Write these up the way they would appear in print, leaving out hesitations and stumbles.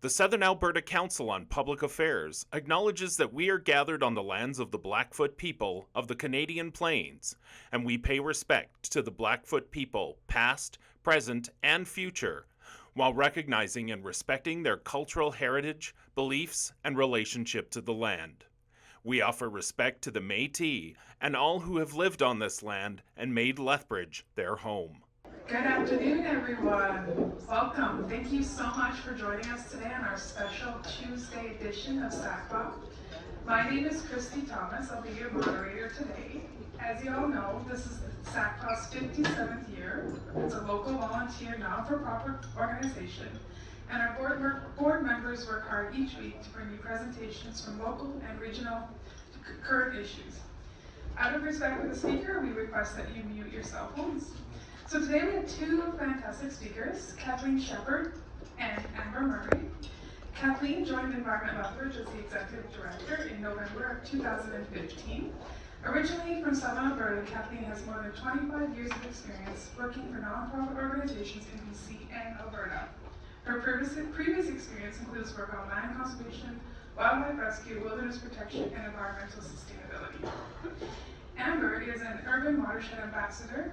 The Southern Alberta Council on Public Affairs acknowledges that we are gathered on the lands of the Blackfoot people of the Canadian Plains, and we pay respect to the Blackfoot people, past, present, and future, while recognizing and respecting their cultural heritage, beliefs, and relationship to the land. We offer respect to the Métis and all who have lived on this land and made Lethbridge their home. Good afternoon, everyone. Welcome. Thank you so much for joining us today on our special Tuesday edition of SACPA. My name is Christy Thomas. I'll be your moderator today. As you all know, this is SACPA's 57th year. It's a local volunteer, not-for-profit organization, and our board members work hard each week to bring you presentations from local and regional current issues. Out of respect for the speaker, we request that you mute your cell phones. So today we have two fantastic speakers, Kathleen Sheppard and Amber Murray. Kathleen joined Environment Lethbridge as the Executive Director in November of 2015. Originally from Southern Alberta, Kathleen has more than 25 years of experience working for nonprofit organizations in BC and Alberta. Her previous experience includes work on land conservation, wildlife rescue, wilderness protection, and environmental sustainability. Amber is an urban watershed ambassador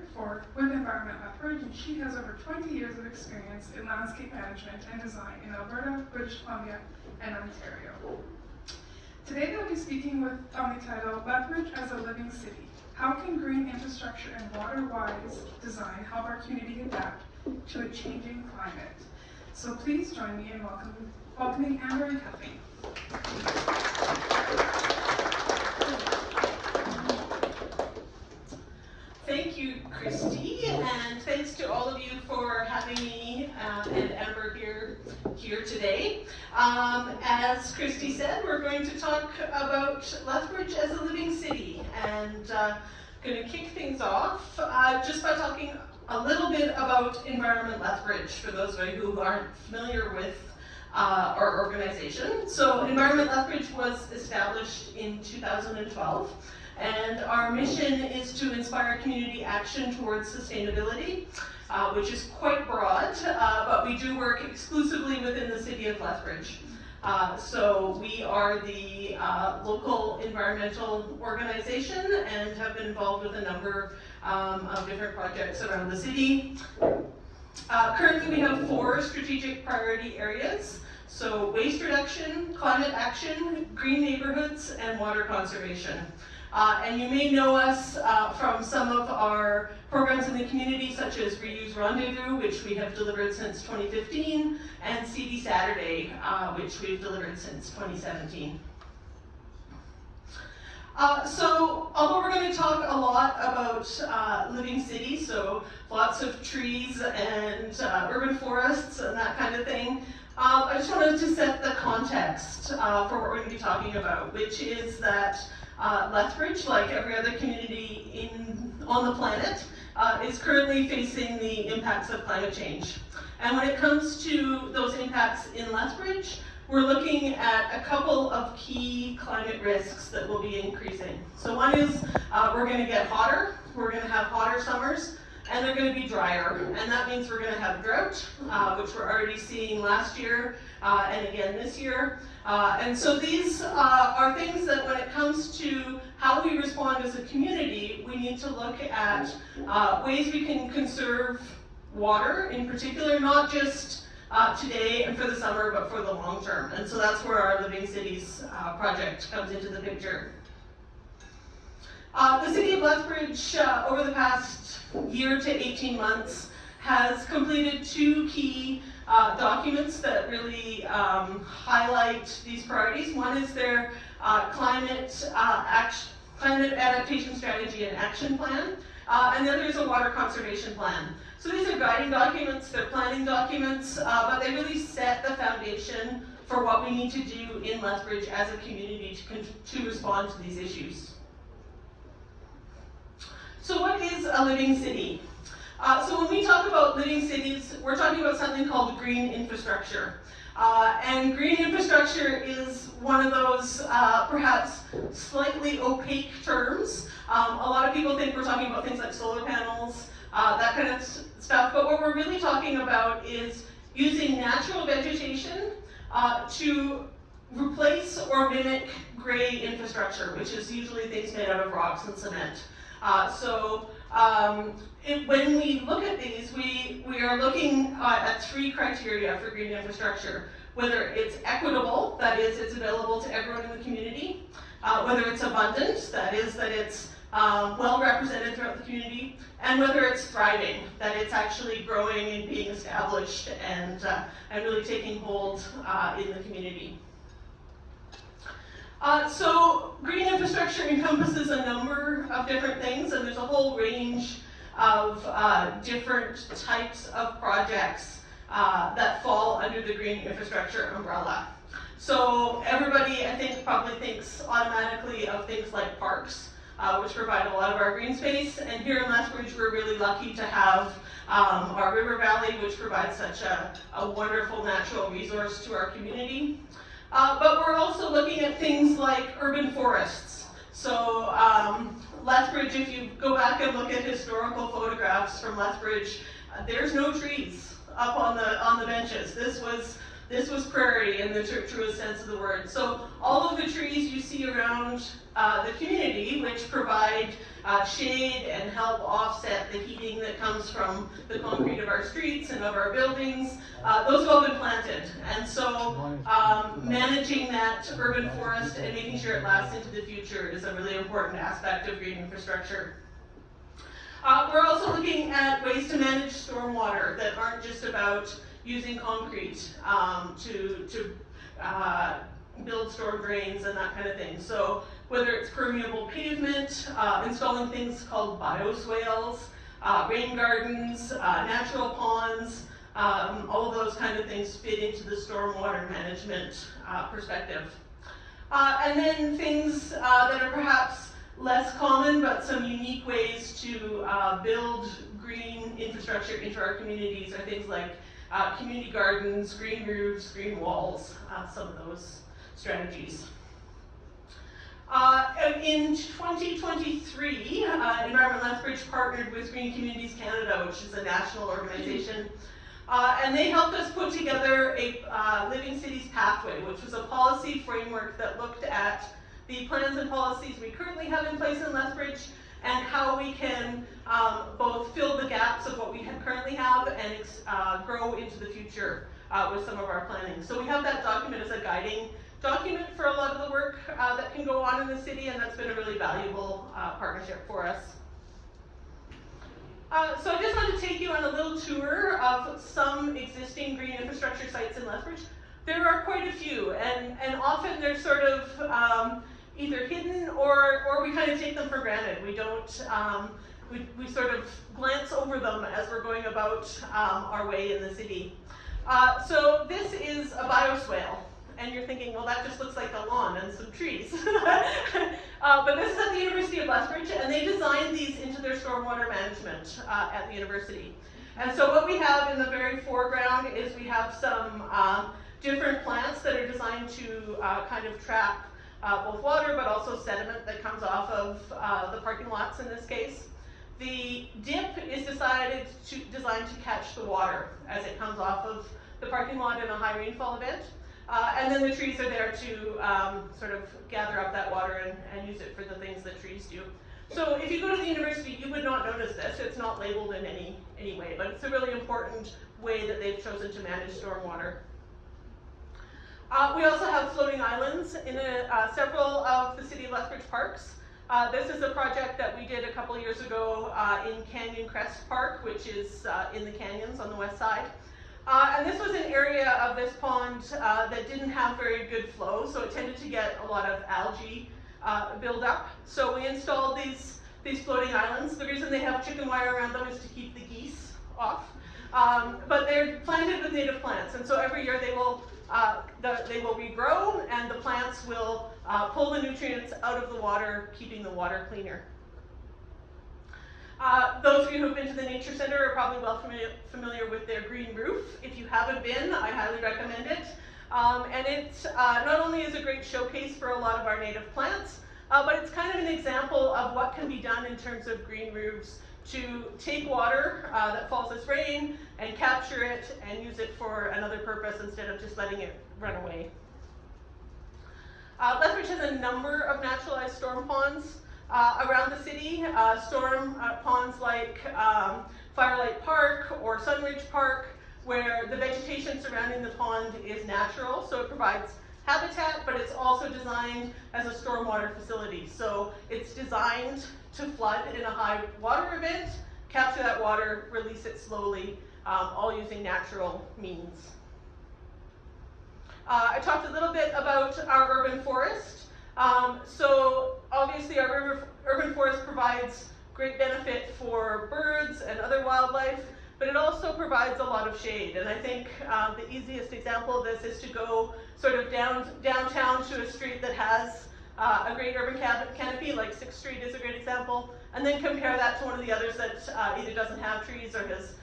with Environment Lethbridge, and she has over 20 years of experience in landscape management and design in Alberta, British Columbia, and Ontario. Today they'll be speaking on the title, Lethbridge as a Living City. How can green infrastructure and water-wise design help our community adapt to a changing climate? So please join me in welcoming Amber and Kathleen. Thank you, Christy, and thanks to all of you for having me and Amber here today. As Christy said, we're going to talk about Lethbridge as a living city, and going to kick things off just by talking a little bit about Environment Lethbridge for those of you who aren't familiar with our organization. So Environment Lethbridge was established in 2012. And our mission is to inspire community action towards sustainability, which is quite broad, but we do work exclusively within the city of Lethbridge. So we are the local environmental organization and have been involved with a number of different projects around the city. Currently we have 4 strategic priority areas. So waste reduction, climate action, green neighborhoods, and water conservation. And you may know us from some of our programs in the community, such as Reuse Rendezvous, which we have delivered since 2015, and CD Saturday, which we've delivered since 2017. So, although we're going to talk a lot about living cities, so lots of trees and urban forests and that kind of thing, I just wanted to set the context for what we're going to be talking about, which is that Lethbridge, like every other community on the planet, is currently facing the impacts of climate change. And when it comes to those impacts in Lethbridge, we're looking at a couple of key climate risks that will be increasing. So one is we're going to get hotter, we're going to have hotter summers, and they're going to be drier. And that means we're going to have drought, which we're already seeing last year and again this year. And so these are things that when it comes to how we respond as a community, we need to look at ways we can conserve water in particular, not just today and for the summer, but for the long term. And so that's where our Living Cities project comes into the picture. The City of Lethbridge, over the past year to 18 months, has completed 2 key documents that really highlight these priorities. One is their climate adaptation strategy and action plan, and the other is a water conservation plan. So these are guiding documents, they're planning documents, but they really set the foundation for what we need to do in Lethbridge as a community to respond to these issues. So what is a living city? So when we talk about living cities, we're talking about something called green infrastructure. And green infrastructure is one of those perhaps slightly opaque terms. A lot of people think we're talking about things like solar panels, that kind of stuff, but what we're really talking about is using natural vegetation to replace or mimic gray infrastructure, which is usually things made out of rocks and cement. When we look at these, we are looking at 3 criteria for green infrastructure. Whether it's equitable, that is, it's available to everyone in the community. Whether it's abundant, that is, that it's well represented throughout the community. And whether it's thriving, that it's actually growing and being established and really taking hold in the community. So green infrastructure encompasses a number of different things, and there's a whole range of different types of projects that fall under the green infrastructure umbrella. So everybody, I think, probably thinks automatically of things like parks, which provide a lot of our green space. And here in Lethbridge, we're really lucky to have our river valley, which provides such a wonderful natural resource to our community. But we're also looking at things like urban forests. So Lethbridge, if you go back and look at historical photographs from Lethbridge, there's no trees up on the benches. This was prairie in the truest sense of the word. So all of the trees you see around the community, which provide shade and help offset the heating that comes from the concrete of our streets and of our buildings, those have all been planted. And so managing that urban forest and making sure it lasts into the future is a really important aspect of green infrastructure. We're also looking at ways to manage stormwater that aren't just about using concrete to build storm drains and that kind of thing. So whether it's permeable pavement, installing things called bioswales, rain gardens, natural ponds, all of those kind of things fit into the stormwater management perspective. And then things that are perhaps less common, but some unique ways to build green infrastructure into our communities are things like community gardens, green roofs, green walls, some of those strategies. In 2023, Environment Lethbridge partnered with Green Communities Canada, which is a national organization, and they helped us put together a Living Cities Pathway, which was a policy framework that looked at the plans and policies we currently have in place in Lethbridge and how we can both fill the gaps of what we currently have and grow into the future with some of our planning. So we have that document as a guiding document for a lot of the work that can go on in the city, and that's been a really valuable partnership for us. So I just want to take you on a little tour of some existing green infrastructure sites in Lethbridge. There are quite a few, and often they're sort of either hidden or we kind of take them for granted. We don't, we sort of glance over them as we're going about our way in the city. So this is a bioswale. And you're thinking, well, that just looks like a lawn and some trees. But this is at the University of Lethbridge, and they designed these into their stormwater management at the university. And so what we have in the very foreground is we have some different plants that are designed to kind of trap both water, but also sediment that comes off of the parking lots in this case. The dip is designed to catch the water as it comes off of the parking lot in a high rainfall event. And then the trees are there to sort of gather up that water and use it for the things that trees do. So if you go to the university, you would not notice this. It's not labeled in any way, but it's a really important way that they've chosen to manage stormwater. We also have floating islands in several of the City of Lethbridge parks. This is a project that we did a couple years ago in Canyon Crest Park, which is in the canyons on the west side. And this was an area of this pond that didn't have very good flow, so it tended to get a lot of algae buildup. So we installed these floating islands. The reason they have chicken wire around them is to keep the geese off. But they're planted with native plants, and so every year they will regrow, and the plants will pull the nutrients out of the water, keeping the water cleaner. Those of you who have been to the Nature Center are probably well familiar with their green roof. If you haven't been, I highly recommend it. And it not only is a great showcase for a lot of our native plants, but it's kind of an example of what can be done in terms of green roofs to take water that falls as rain and capture it and use it for another purpose instead of just letting it run away. Lethbridge has a number of naturalized storm ponds around the city. Storm ponds like Firelight Park or Sunridge Park, where the vegetation surrounding the pond is natural, so it provides habitat, but it's also designed as a stormwater facility. So it's designed to flood in a high water event, capture that water, release it slowly, all using natural means. I talked a little bit about our urban forest. So obviously our urban forest provides great benefit for birds and other wildlife, but it also provides a lot of shade. And I think the easiest example of this is to go sort of downtown to a street that has a great urban canopy, like 6th Street is a great example, and then compare that to one of the others that either doesn't have trees or has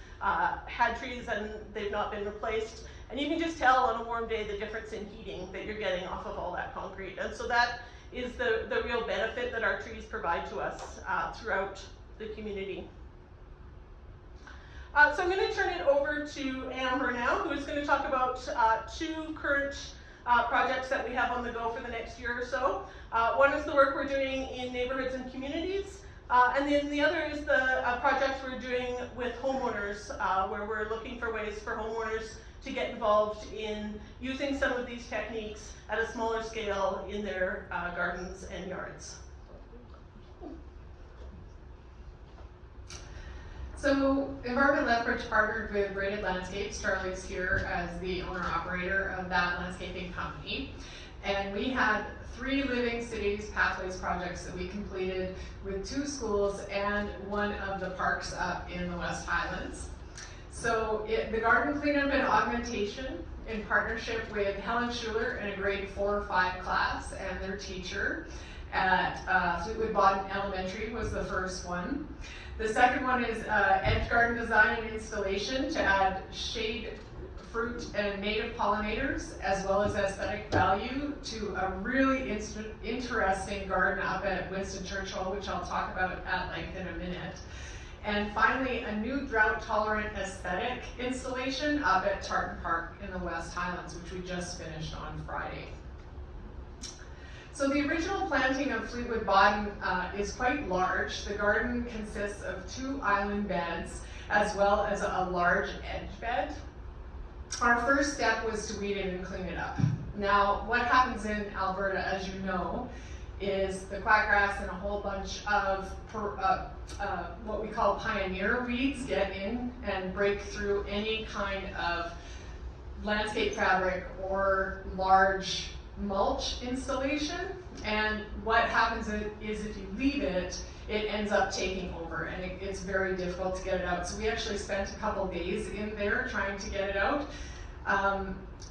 had trees and they've not been replaced. And you can just tell on a warm day the difference in heating that you're getting off of all that concrete. And so that is the real benefit that our trees provide to us throughout the community. So I'm going to turn it over to Amber now, who is going to talk about two current projects that we have on the go for the next year or so. One is the work we're doing in neighborhoods and communities, and then the other is the project we're doing with homeowners, where we're looking for ways for homeowners to get involved in using some of these techniques at a smaller scale in their gardens and yards. So Environment Lethbridge partnered with Braided Landscapes. Charlie's here as the owner-operator of that landscaping company. And we had 3 Living Cities Pathways projects that we completed with 2 schools and one of the parks up in the West Highlands. So the garden cleanup and augmentation in partnership with Helen Schuler in a grade 4 or 5 class and their teacher at Fleetwood Bodden Elementary was the first one. The second one is edge garden design and installation to add shade, fruit, and native pollinators, as well as aesthetic value to a really interesting garden up at Winston Churchill, which I'll talk about at length in a minute. And finally, a new drought-tolerant aesthetic installation up at Tartan Park in the West Highlands, which we just finished on Friday. So the original planting of Fleetwood Bodden is quite large. The garden consists of 2 island beds as well as a large edge bed. Our first step was to weed it and clean it up. Now, what happens in Alberta, as you know, is the quackgrass and a whole bunch of what we call pioneer weeds get in and break through any kind of landscape fabric or large mulch installation, and what happens is if you leave it, it ends up taking over, and it's very difficult to get it out. So we actually spent a couple days in there trying to get it out.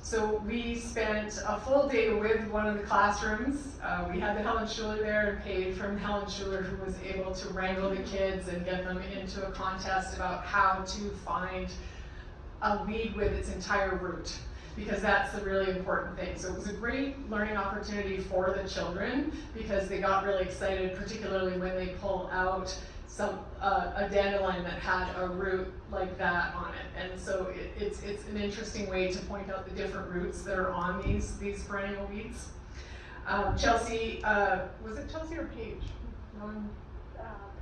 So we spent a full day with one of the classrooms. We had the Helen Schuler there and paid from Helen Schuler, who was able to wrangle the kids and get them into a contest about how to find a weed with its entire root, because that's the really important thing. So it was a great learning opportunity for the children because they got really excited, particularly when they pull out a dandelion that had a root like that on it. And so it's an interesting way to point out the different roots that are on these perennial weeds. Chelsea, was it Chelsea or Paige?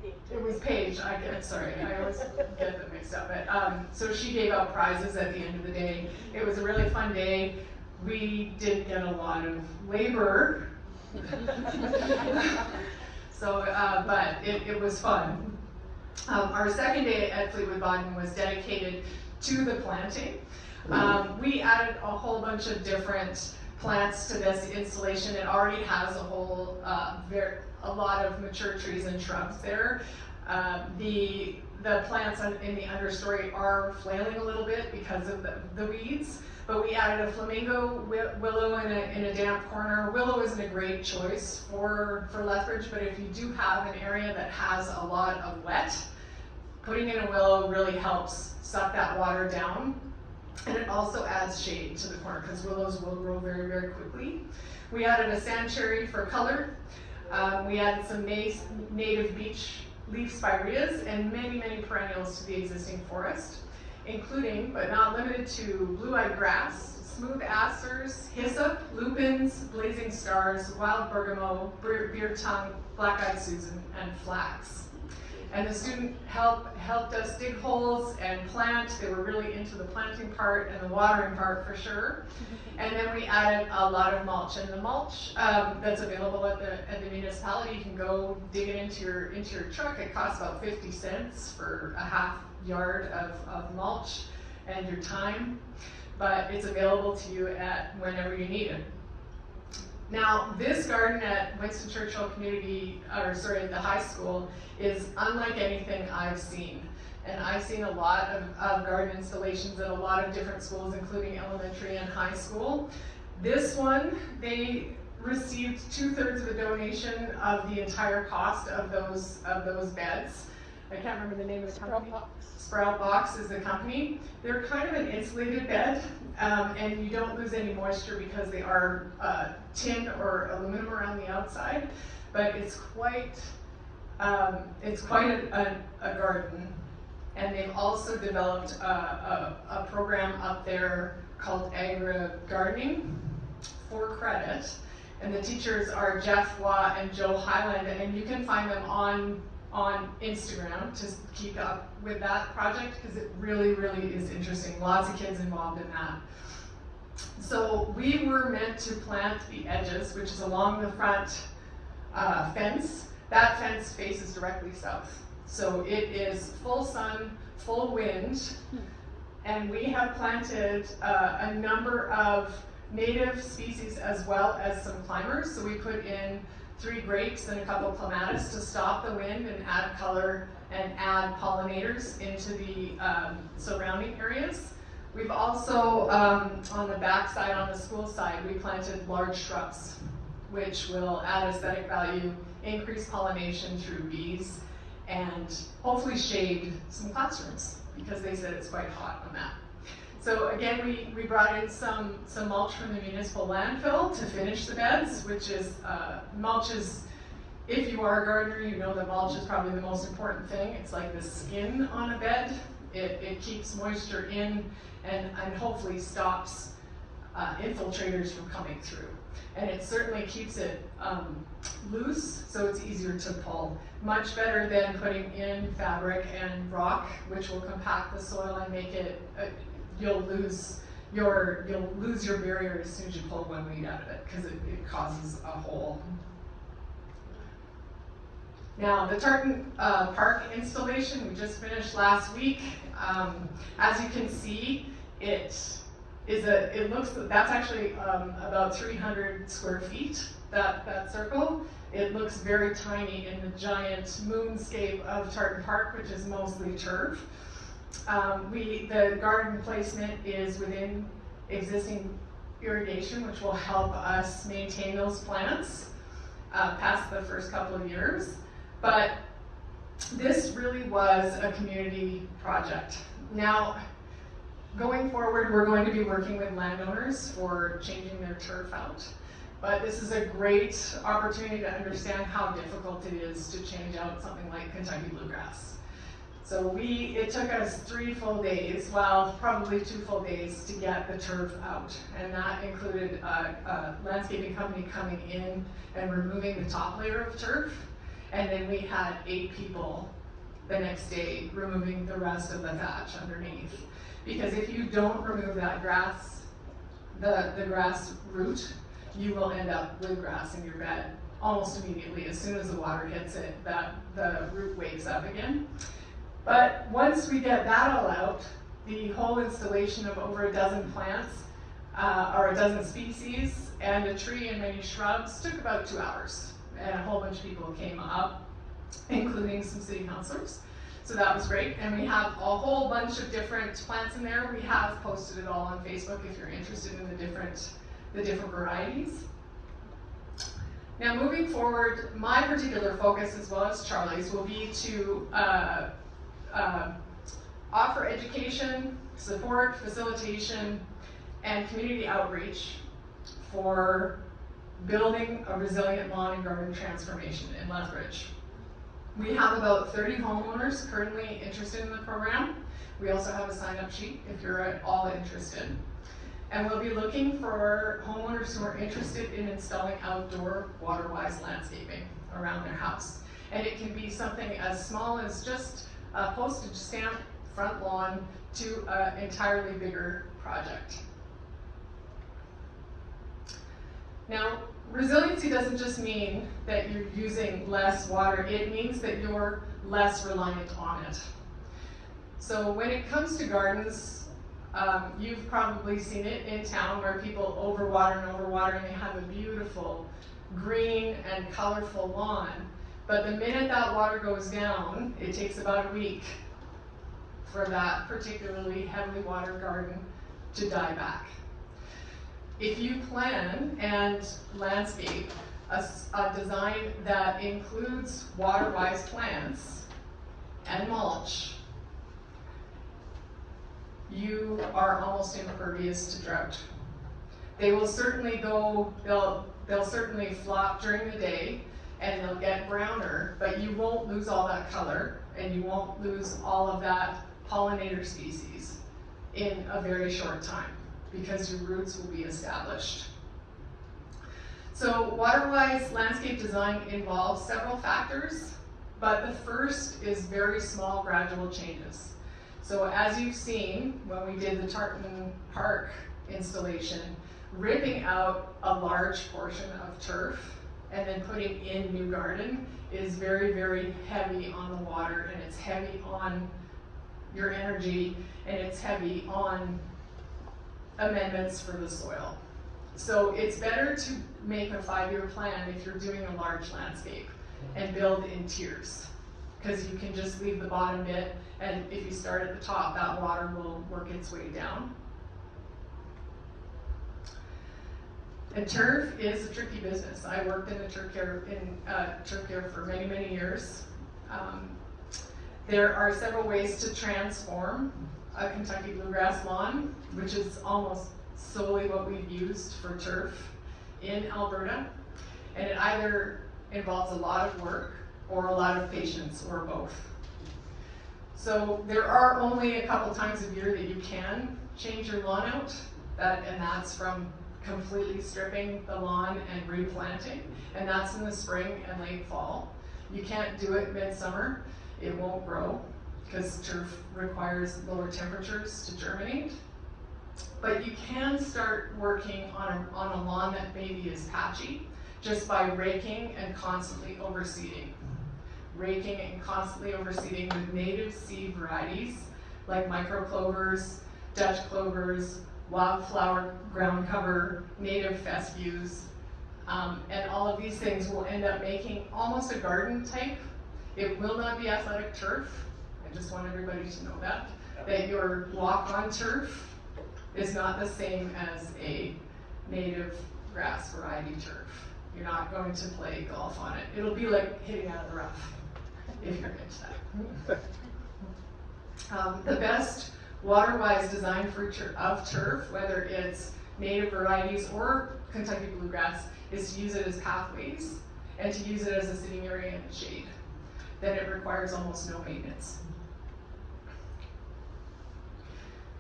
Paige. It was Paige, sorry, I always get them mixed up. But, so she gave out prizes at the end of the day. It was a really fun day. We didn't get a lot of labor. So, but it was fun. Our second day at Fleetwood Bodden was dedicated to the planting. We added a whole bunch of different plants to this installation. It already has a whole, a lot of mature trees and shrubs there. The plants in the understory are flailing a little bit because of the weeds, but we added a flamingo willow in a damp corner. Willow isn't a great choice for Lethbridge, but if you do have an area that has a lot of wet, putting in a willow really helps suck that water down, and it also adds shade to the corner because willows will grow very, very quickly. We added a sand cherry for color. We added some native beech leaf spireas, and many, many perennials to the existing forest, including, but not limited to, blue-eyed grass, smooth asters, hyssop, lupins, blazing stars, wild bergamot, beer tongue, black-eyed Susan, and flax. And the student helped us dig holes and plant. They were really into the planting part and the watering part for sure. And then we added a lot of mulch. And the mulch that's available at the municipality, you can go dig it into your truck. It costs about 50 cents for a half yard of mulch and your time. But it's available to you at whenever you need it. Now, this garden at Winston Churchill at the high school is unlike anything I've seen. And I've seen a lot of garden installations at a lot of different schools, including elementary and high school. This one, they received 2/3 of the donation of the entire cost of those beds. I can't remember the name of the company. Sprout Box is the company. They're kind of an insulated bed, and you don't lose any moisture because they are tin or aluminum around the outside. But it's quite a garden. And they've also developed a program up there called Agri Gardening for credit. And the teachers are Jeff Waugh and Joe Highland, and you can find them on Instagram to keep up with that project because it really, really is interesting. Lots of kids involved in that. So we were meant to plant the edges, which is along the front fence. That fence faces directly south. So it is full sun, full wind, and we have planted a number of native species as well as some climbers. So we put in 3 grapes and a couple clematis to stop the wind and add color and add pollinators into the surrounding areas. We've also, on the back side, on the school side, we planted large shrubs, which will add aesthetic value, increase pollination through bees, and hopefully shade some classrooms because they said it's quite hot on that. So again, we brought in some mulch from the municipal landfill to finish the beds, which is, mulch is, if you are a gardener, you know that mulch is probably the most important thing. It's like the skin on a bed. It keeps moisture in and hopefully stops infiltrators from coming through. And it certainly keeps it loose, so it's easier to pull. Much better than putting in fabric and rock, which will compact the soil and make it, you'll lose your barrier as soon as you pull one weed out of it, because it causes a hole. Now, the Tartan Park installation we just finished last week. As you can see, that's actually about 300 square feet, that circle. It looks very tiny in the giant moonscape of Tartan Park, which is mostly turf. The garden placement is within existing irrigation, which will help us maintain those plants past the first couple of years. But this really was a community project. Now, going forward, we're going to be working with landowners for changing their turf out. But this is a great opportunity to understand how difficult it is to change out something like Kentucky bluegrass. So it took us 3 full days, well, probably 2 full days to get the turf out. And that included a landscaping company coming in and removing the top layer of turf. And then we had 8 people the next day removing the rest of the thatch underneath. Because if you don't remove that grass, the grass root, you will end up with grass in your bed almost immediately. As soon as the water hits it, the root wakes up again. But once we get that all out, the whole installation of over a dozen plants, or a dozen species, and a tree and many shrubs took about 2 hours. And a whole bunch of people came up, including some city councilors. So that was great. And we have a whole bunch of different plants in there. We have posted it all on Facebook if you're interested in the different varieties. Now moving forward, my particular focus, as well as Charlie's, will be to offer education, support, facilitation, and community outreach for building a resilient lawn and garden transformation in Lethbridge. We have about 30 homeowners currently interested in the program. We also have a sign-up sheet if you're at all interested. And we'll be looking for homeowners who are interested in installing outdoor water-wise landscaping around their house. And it can be something as small as just a postage stamp front lawn to an entirely bigger project. Now, resiliency doesn't just mean that you're using less water, it means that you're less reliant on it. So when it comes to gardens, you've probably seen it in town where people overwater and they have a beautiful green and colorful lawn. But the minute that water goes down, it takes about a week for that particularly heavily watered garden to die back. If you plan and landscape a design that includes water-wise plants and mulch, you are almost impervious to drought. They will certainly they'll certainly flop during the day and they'll get browner, but you won't lose all that color and you won't lose all of that pollinator species in a very short time because your roots will be established. So water-wise landscape design involves several factors, but the first is very small gradual changes. So as you've seen when we did the Tartan Park installation, ripping out a large portion of turf and then putting in new garden is very, very heavy on the water, and it's heavy on your energy, and it's heavy on amendments for the soil. So it's better to make a 5-year plan if you're doing a large landscape and build in tiers, because you can just leave the bottom bit, and if you start at the top, that water will work its way down. And turf is a tricky business. I worked in turf care for many, many years. There are several ways to transform a Kentucky bluegrass lawn, which is almost solely what we've used for turf in Alberta. And it either involves a lot of work or a lot of patience, or both. So there are only a couple times a year that you can change your lawn out, and that's from completely stripping the lawn and replanting, and that's in the spring and late fall. You can't do it midsummer, it won't grow, because turf requires lower temperatures to germinate. But you can start working on a lawn that maybe is patchy, just by raking and constantly overseeding. Raking and constantly overseeding with native seed varieties like microclovers, Dutch clovers, wildflower ground cover, native fescues, and all of these things will end up making almost a garden type. It will not be athletic turf. I just want everybody to know that your walk on turf is not the same as a native grass variety turf. You're not going to play golf on it. It'll be like hitting out of the rough, if you're into that. The best water-wise design of turf, whether it's native varieties or Kentucky bluegrass, is to use it as pathways and to use it as a sitting area in the shade. Then it requires almost no maintenance.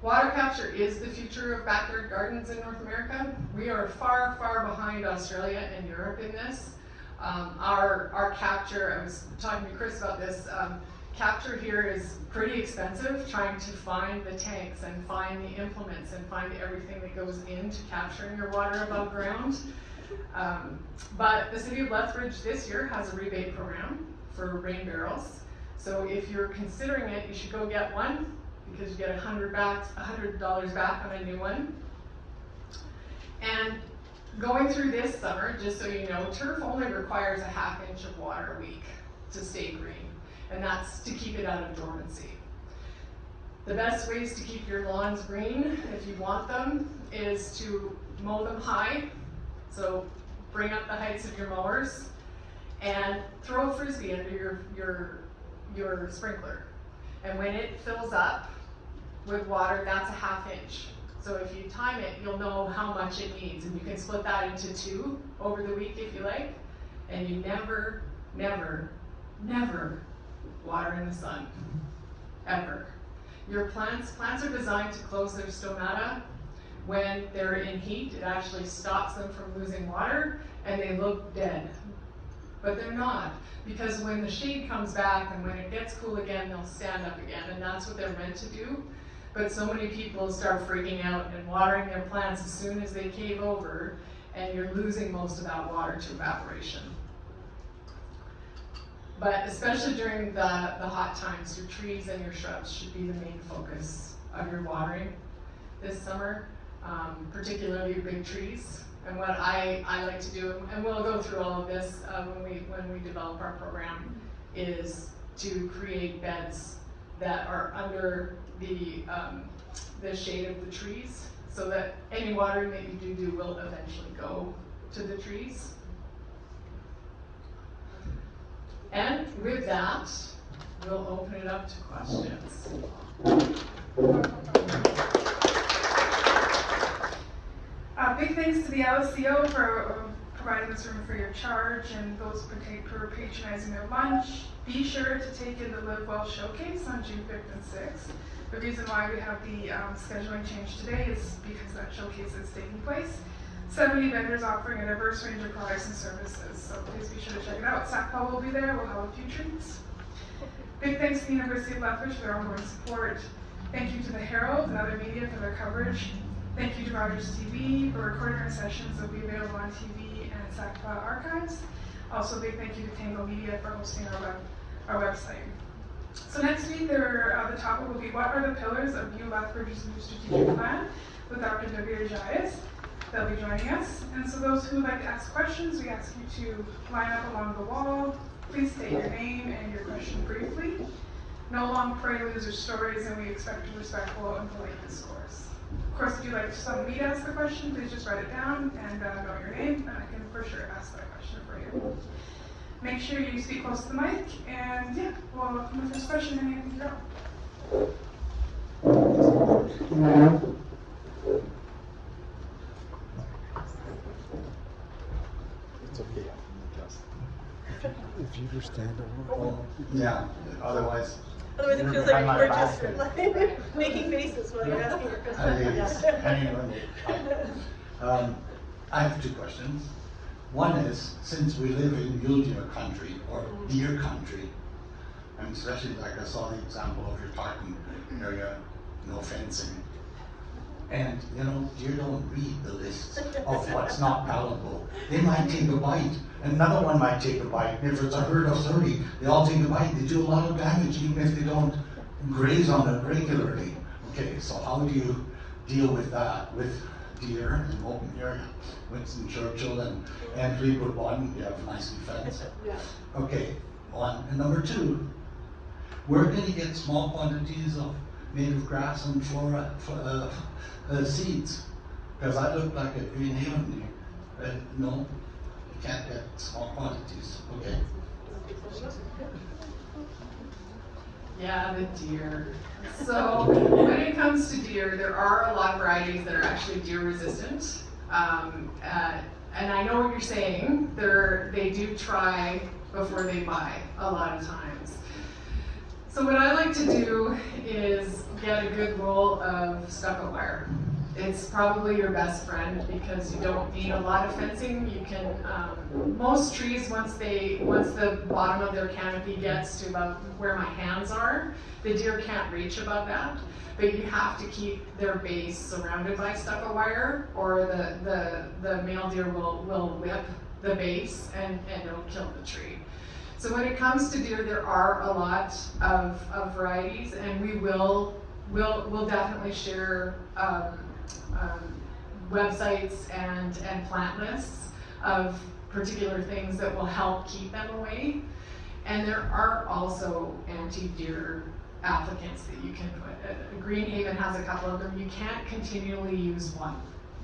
Water capture is the future of backyard gardens in North America. We are far, far behind Australia and Europe in this. Our capture, I was talking to Chris about this, capture here is pretty expensive, trying to find the tanks and find the implements and find everything that goes into capturing your water above ground. But the city of Lethbridge this year has a rebate program for rain barrels. So if you're considering it, you should go get one, because you get $100 back on a new one. And going through this summer, just so you know, turf only requires a ½ inch of water a week to stay green, and that's to keep it out of dormancy. The best ways to keep your lawns green, if you want them, is to mow them high. So bring up the heights of your mowers and throw a frisbee under your sprinkler. And when it fills up with water, that's a ½ inch. So if you time it, you'll know how much it needs, and you can split that into 2 over the week if you like, and you never, never, never water in the sun, ever. Your plants are designed to close their stomata. When they're in heat, it actually stops them from losing water, and they look dead. But they're not, because when the shade comes back and when it gets cool again, they'll stand up again, and that's what they're meant to do. But so many people start freaking out and watering their plants as soon as they cave over, and you're losing most of that water to evaporation. But especially during the hot times, your trees and your shrubs should be the main focus of your watering this summer, particularly your big trees. And what I like to do, and we'll go through all of this when we develop our program, is to create beds that are under the shade of the trees, so that any watering that you do will eventually go to the trees. And with that, we'll open it up to questions. Big thanks to the LSCO for providing this room for your charge, and those who are patronizing their lunch. Be sure to take in the Live Well Showcase on June 5th and 6th. The reason why we have the scheduling change today is because that showcase is taking place. 70 vendors offering a diverse range of products and services, so please be sure to check it out. SACPA will be there, we'll have a few treats. Big thanks to the University of Lethbridge for their ongoing support. Thank you to the Herald and other media for their coverage. Thank you to Rogers TV for recording our sessions that will be available on TV and SACPA archives. Also, a big thank you to Tango Media for hosting our website. So next week, the topic will be what are the pillars of New Lethbridge's new strategic plan with Dr. David Jais. They'll be joining us. And so those who would like to ask questions, we ask you to line up along the wall. Please state your name and your question briefly. No long preludes or stories, and we expect a respectful and polite discourse. Of course, if you'd like me to ask the question, please just write it down and note your name, and I can for sure ask that question for you. Make sure you speak close to the mic, and yeah, well, welcome to the first question, and you can go. It's okay. If you were standing. Yeah, otherwise. Otherwise it feels like we're just like, making faces while you're asking your question. I have two questions. One is, since we live in mule deer country, or deer country, and especially like I saw the example of your parking area, no fencing. And you know, deer don't read the list of what's not palatable. They might take a bite, and another one might take a bite. And if it's a herd of 30, they all take a bite. They do a lot of damage, even if they don't graze on it regularly. Okay, so how do you deal with that with deer in open area? Winston Churchill and Fleetwood One, you have nicely fenced. Yeah. Okay, one. And number two, where can you get small quantities of native grass and flora seeds? Because I look like at Green Haven, no, you can't get small quantities. Okay. Yeah, the deer. So when it comes to deer, there are a lot of varieties that are actually deer resistant. And I know what you're saying. They do try before they buy a lot of times. So what I like to do is get a good roll of stucco wire. It's probably your best friend because you don't need a lot of fencing. You can, most trees, once the bottom of their canopy gets to about where my hands are, the deer can't reach above that. But you have to keep their base surrounded by stucco wire, or the male deer will whip the base and it'll kill the tree. So when it comes to deer, there are a lot of varieties, and we'll definitely share websites and plant lists of particular things that will help keep them away. And there are also anti-deer applicants that you can put. Green Haven has a couple of them. You can't continually use one.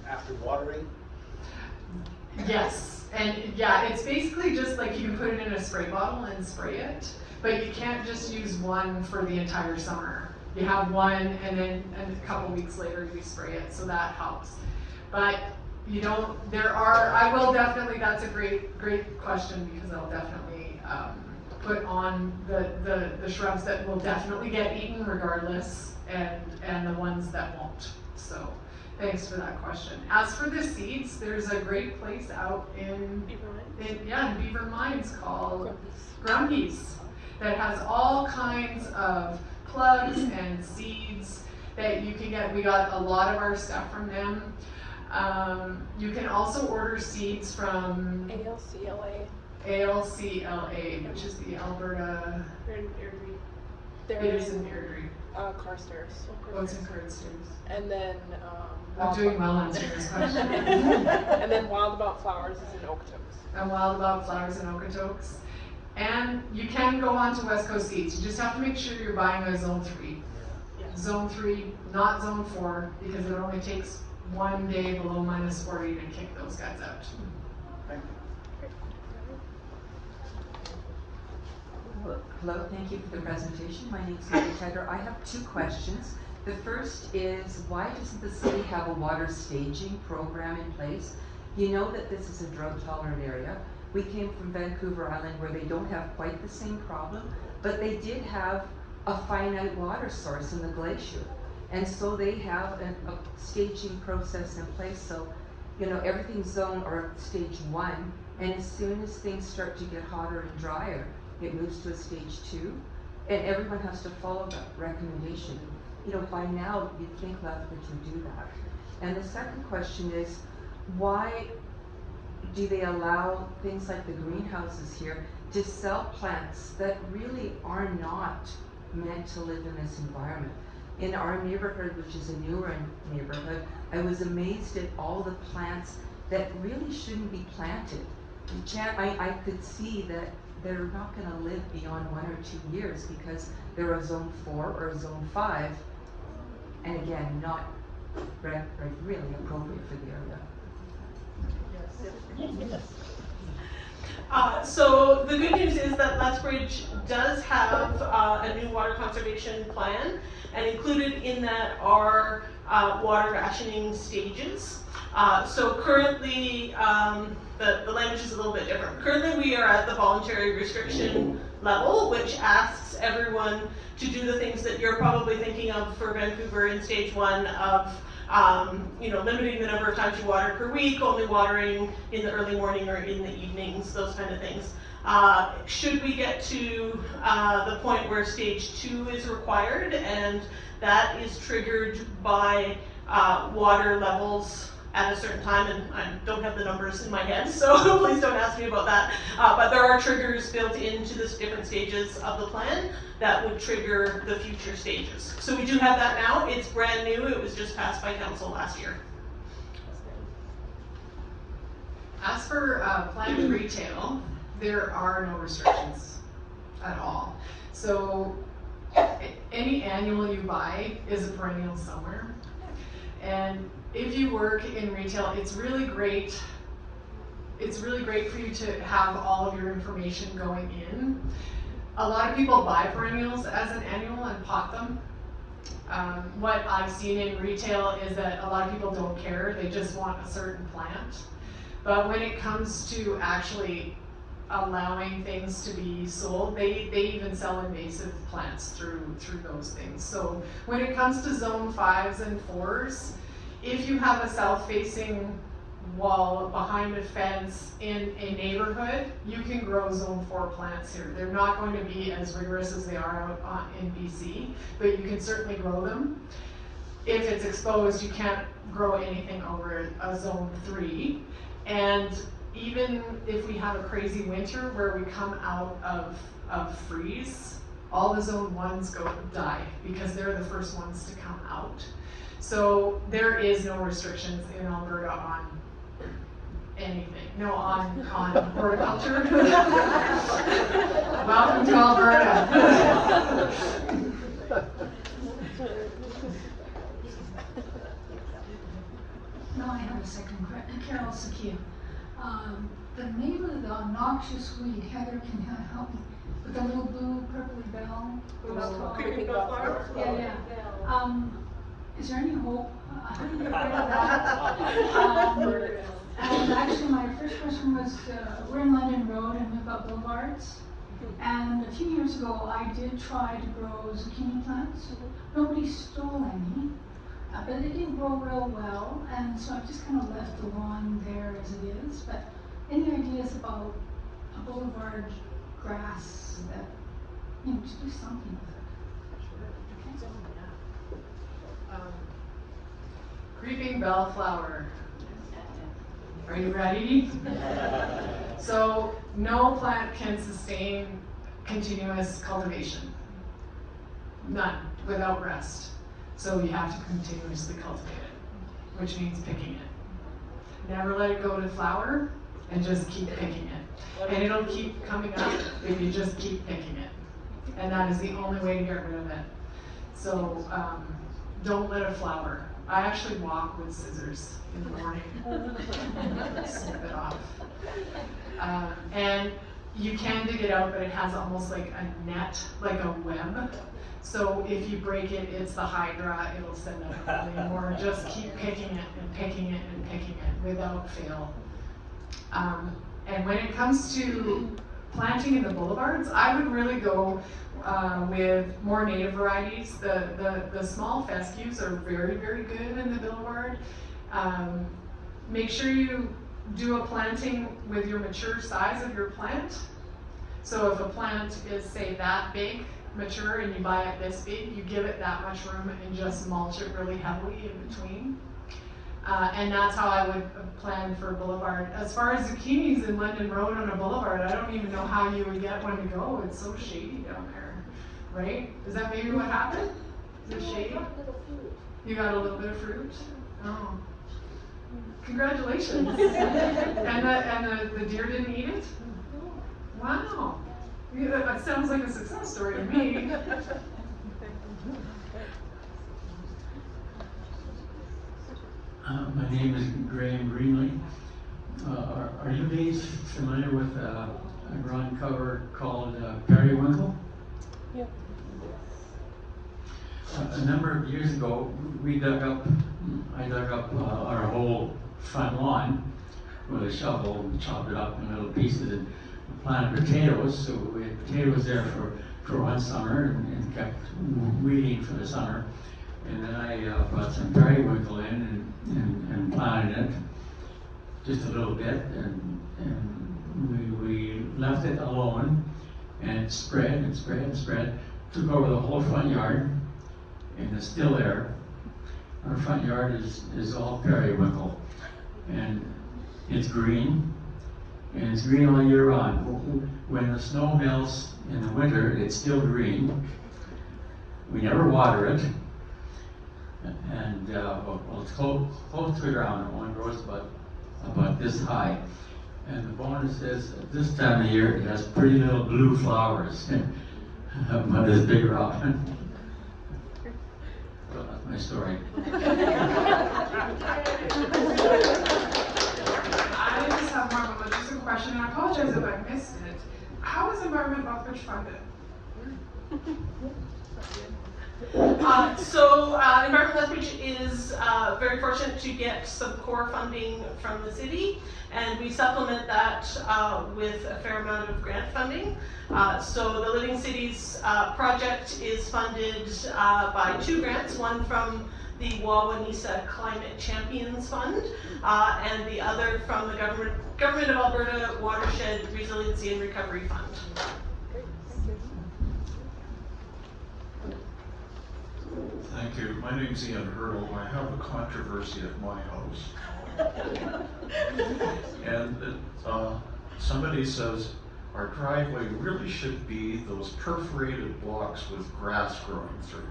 After watering? Yes, and yeah, it's basically just like you can put it in a spray bottle and spray it, but you can't just use one for the entire summer. You have one, and then a couple weeks later you spray it, so that helps. But you don't, I will definitely, that's a great question, because I'll definitely put on the shrubs that will definitely get eaten regardless, and the ones that won't. So thanks for that question. As for the seeds, there's a great place out in Beaver Mines called Grumpy's that has all kinds of plugs and seeds that you can get. We got a lot of our stuff from them. You can also order seeds from ALCLA, which is the Alberta. It is in Airdrie. Carstairs. Oh, it's in Carstairs. And then I'm doing well answering this question. and then Wild About Flowers is in Okotoks. And Wild About Flowers in Okotoks. And you can go on to West Coast Seeds. You just have to make sure you're buying a Zone 3. Yes. Zone 3, not Zone 4, because it only takes 1 day below -40 to kick those guys out. Thank you. Hello, thank you for the presentation. My name is Mary Tedder. I have 2 questions. The first is, why doesn't the city have a water staging program in place? You know that this is a drought-tolerant area. We came from Vancouver Island where they don't have quite the same problem, but they did have a finite water source in the glacier. And so they have a staging process in place. So, you know, everything's zone or stage 1, and as soon as things start to get hotter and drier, it moves to a stage 2, and everyone has to follow that recommendation. You know, by now, you'd think Lethbridge would do that. And the second question is, why do they allow things like the greenhouses here to sell plants that really are not meant to live in this environment? In our neighborhood, which is a newer neighborhood, I was amazed at all the plants that really shouldn't be planted. I could see that they're not going to live beyond 1 or 2 years because they're a Zone 4 or a Zone 5, and again, not really appropriate for the area. So the good news is that Lethbridge does have a new water conservation plan, and included in that are water rationing stages. So currently, the language is a little bit different. Currently we are at the voluntary restriction level, which asks everyone to do the things that you're probably thinking of for Vancouver in stage 1 of you know, limiting the number of times you water per week, only watering in the early morning or in the evenings, those kind of things. Should we get to the point where stage 2 is required, and that is triggered by water levels at a certain time, and I don't have the numbers in my head, so please don't ask me about that. But there are triggers built into the different stages of the plan that would trigger the future stages. So we do have that now. It's brand new. It was just passed by council last year. As for planned retail, there are no restrictions at all. So any annual you buy is a perennial somewhere. And if you work in retail, it's really great. It's really great for you to have all of your information going in. A lot of people buy perennials as an annual and pot them. What I've seen in retail is that a lot of people don't care. They just want a certain plant. But when it comes to actually allowing things to be sold, they even sell invasive plants through those things. So when it comes to Zone 5s and 4s, if you have a south-facing wall behind a fence in a neighborhood, you can grow Zone 4 plants here. They're not going to be as rigorous as they are out in BC, but you can certainly grow them. If it's exposed, you can't grow anything over a Zone 3. And even if we have a crazy winter where we come out of freeze, all the Zone 1s die because they're the first ones to come out. So there is no restrictions in Alberta on anything. No, on horticulture. Welcome to Alberta. No, I have a second question. Carol Sakia. The name of the noxious weed, Heather can help me, with the little blue purpley bell. Creeping bellflower? Yeah. Is there any hope? How do you get rid of that? And actually my first question was, we're in London Road and we've got boulevards. And a few years ago, I did try to grow zucchini plants. Nobody stole any, but it didn't grow real well, and so I've just kind of left the lawn there as it is. But any ideas about a boulevard grass that, you know, just do something with it? Sure. Okay. Creeping bellflower. Are you ready? So no plant can sustain continuous cultivation. None, without rest. So you have to continuously cultivate it, which means picking it. Never let it go to flower, and just keep picking it. And it'll keep coming up if you just keep picking it. And that is the only way to get rid of it. So don't let it flower. I actually walk with scissors in the morning. Snip it off. And you can dig it out, but it has almost like a net, like a web. So if you break it, it's the hydra, it'll send out crawling more. Just keep picking it and picking it and picking it without fail. And when it comes to planting in the boulevards, I would really go with more native varieties. The small fescues are very, very good in the boulevard. Make sure you do a planting with your mature size of your plant. So if a plant is, say, that big, mature, and you buy it this big, you give it that much room and just mulch it really heavily in between. And that's how I would plan for boulevard. As far as zucchinis in London Road on a boulevard, I don't even know how you would get one to go. It's so shady down there, right? Is that maybe what happened? Is it shady? You got a little bit of fruit? Oh. Congratulations. and the deer didn't eat it? Wow. Yeah, that sounds like a success story to me. My name is Graham Greenlee. Are you ladies familiar with a ground cover called periwinkle? Yep. A number of years ago, I dug up our whole front lawn with a shovel and chopped it up in little pieces and planted potatoes. So we had potatoes there for one summer and kept weeding for the summer. And then I brought some periwinkle in and planted it just a little bit, and we left it alone, and it spread and spread and spread, took over the whole front yard, and it's still there. Our front yard is all periwinkle, and it's green, and it's green all year round. When the snow melts in the winter, it's still green. We never water it. And well, it's close to the ground. It only grows about this high. And the bonus is, at this time of year, it has pretty little blue flowers, but it's bigger often. So that's my story. I just have more of a logistic question, and I apologize if I missed it. How is Environment Lethbridge funded? Environment Lethbridge is very fortunate to get some core funding from the city, and we supplement that with a fair amount of grant funding. So the Living Cities project is funded by 2 grants, one from the Wawanesa Climate Champions Fund, and the other from the Government of Alberta Watershed Resiliency and Recovery Fund. Thank you. My name's Ian Hurdle. I have a controversy at my house. And somebody says our driveway really should be those perforated blocks with grass growing through.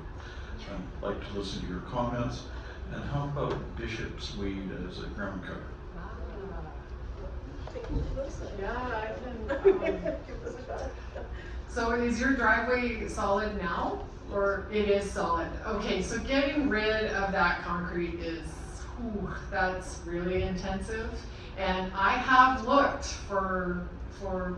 So I'd like to listen to your comments. And how about Bishop's weed as a ground cover? Yeah, I can. So is your driveway solid now? Or it is solid? Okay, so getting rid of that concrete is, that's really intensive. And I have looked for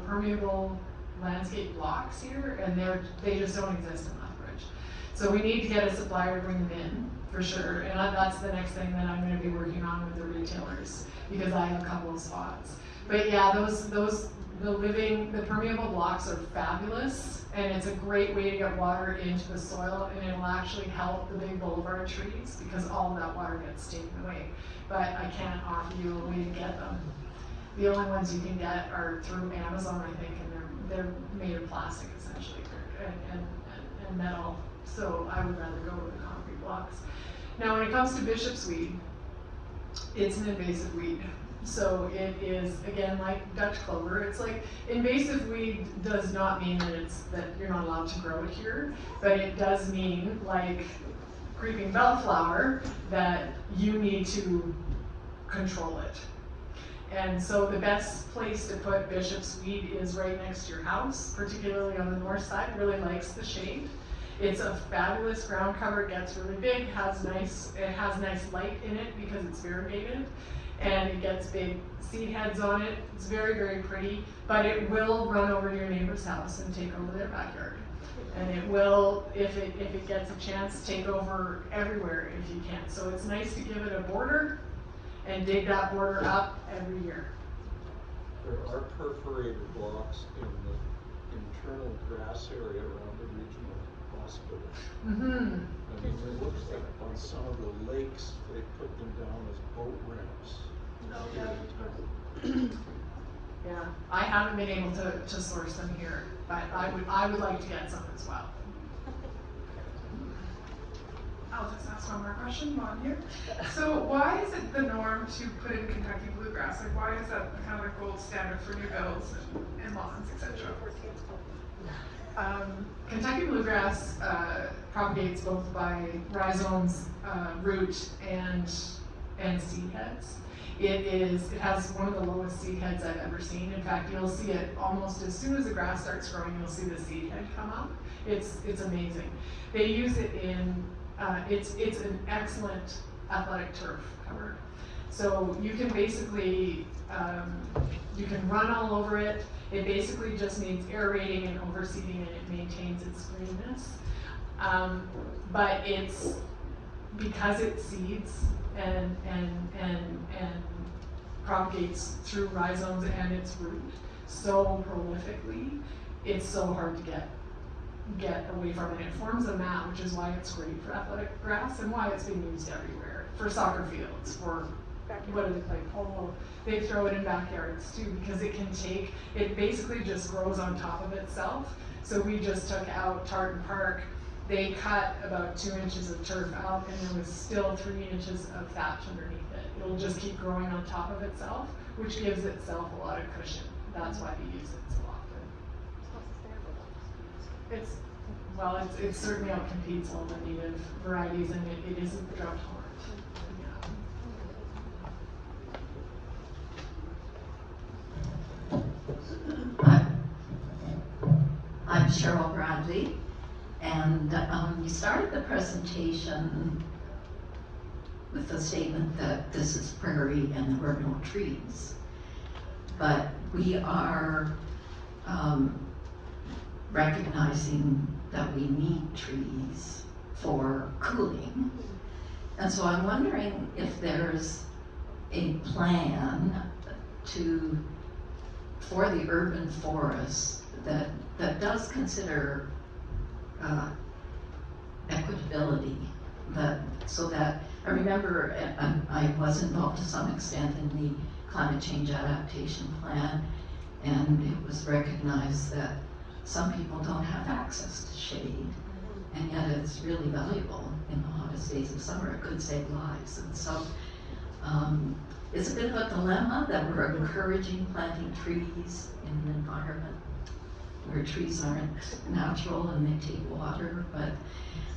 permeable landscape blocks here, and they just don't exist in Lethbridge. So we need to get a supplier to bring them in, for sure. And that's the next thing that I'm gonna be working on with the retailers, because I have a couple of spots. But yeah, those the permeable blocks are fabulous, and it's a great way to get water into the soil, and it'll actually help the big boulevard trees because all of that water gets taken away. But I can't offer you a way to get them. The only ones you can get are through Amazon, I think, and they're made of plastic essentially, and metal. So I would rather go with the concrete blocks. Now, when it comes to bishop's weed, it's an invasive weed. So it is, again, like Dutch clover. It's like, invasive weed does not mean that you're not allowed to grow it here, but it does mean, like creeping bellflower, that you need to control it. And so the best place to put bishop's weed is right next to your house, particularly on the north side. It really likes the shade. It's a fabulous ground cover. It gets really big. It has nice light in it because it's variegated, and it gets big seed heads on it. It's very, very pretty, but it will run over your neighbor's house and take over their backyard. And it will, if it gets a chance, take over everywhere if you can. So it's nice to give it a border and dig that border up every year. There are perforated blocks in the internal grass area around the regional hospital. Mm-hmm. I mean, it looks like on some of the lakes, they put them down as boat ramps. Yeah, I haven't been able to source them here, but I would like to get some as well. I'll just ask one more question while I'm here. So why is it the norm to put in Kentucky bluegrass? Like, why is that kind of the gold standard for new builds and lawns, etc.? Kentucky bluegrass propagates both by rhizomes, root, and seed heads. It has one of the lowest seed heads I've ever seen. In fact, you'll see it almost as soon as the grass starts growing, you'll see the seed head come up. It's amazing. They use it in, it's an excellent athletic turf cover. So you can basically, you can run all over it. It basically just needs aerating and overseeding, and it maintains its greenness. But it's, because it seeds and propagates through rhizomes and its root so prolifically, it's so hard to get away from it. It forms a mat, which is why it's great for athletic grass and why it's being used everywhere. For soccer fields, for what do they play, polo. They throw it in backyards too, because it basically just grows on top of itself. So we just took out Tartan Park. They cut about 2 inches of turf out, and there was still 3 inches of thatch underneath it. It'll just keep growing on top of itself, which gives itself a lot of cushion. That's why we use it so often. It certainly outcompetes all the native varieties, and it isn't drought tolerant. I'm Cheryl Bradley, and you started the presentation with the statement that this is prairie and there were no trees. But we are recognizing that we need trees for cooling. And so I'm wondering if there's a plan for the urban forest that does consider equitability, so that I remember I was involved to some extent in the climate change adaptation plan, and it was recognized that some people don't have access to shade, and yet it's really valuable in the hottest days of summer. It could save lives. And so it's a bit of a dilemma that we're encouraging planting trees in an environment where trees aren't natural and they take water. But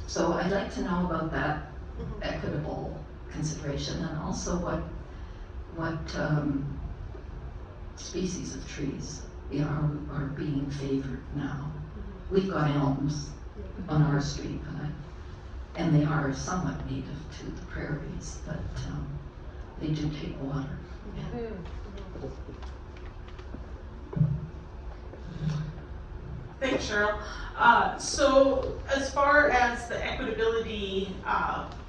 so I'd like to know about that equitable consideration, and also what species of trees are being favored now. We've got elms on our street, and they are somewhat native to the prairies, but they do take water. Yeah. Thanks, Cheryl. So as far as the equitability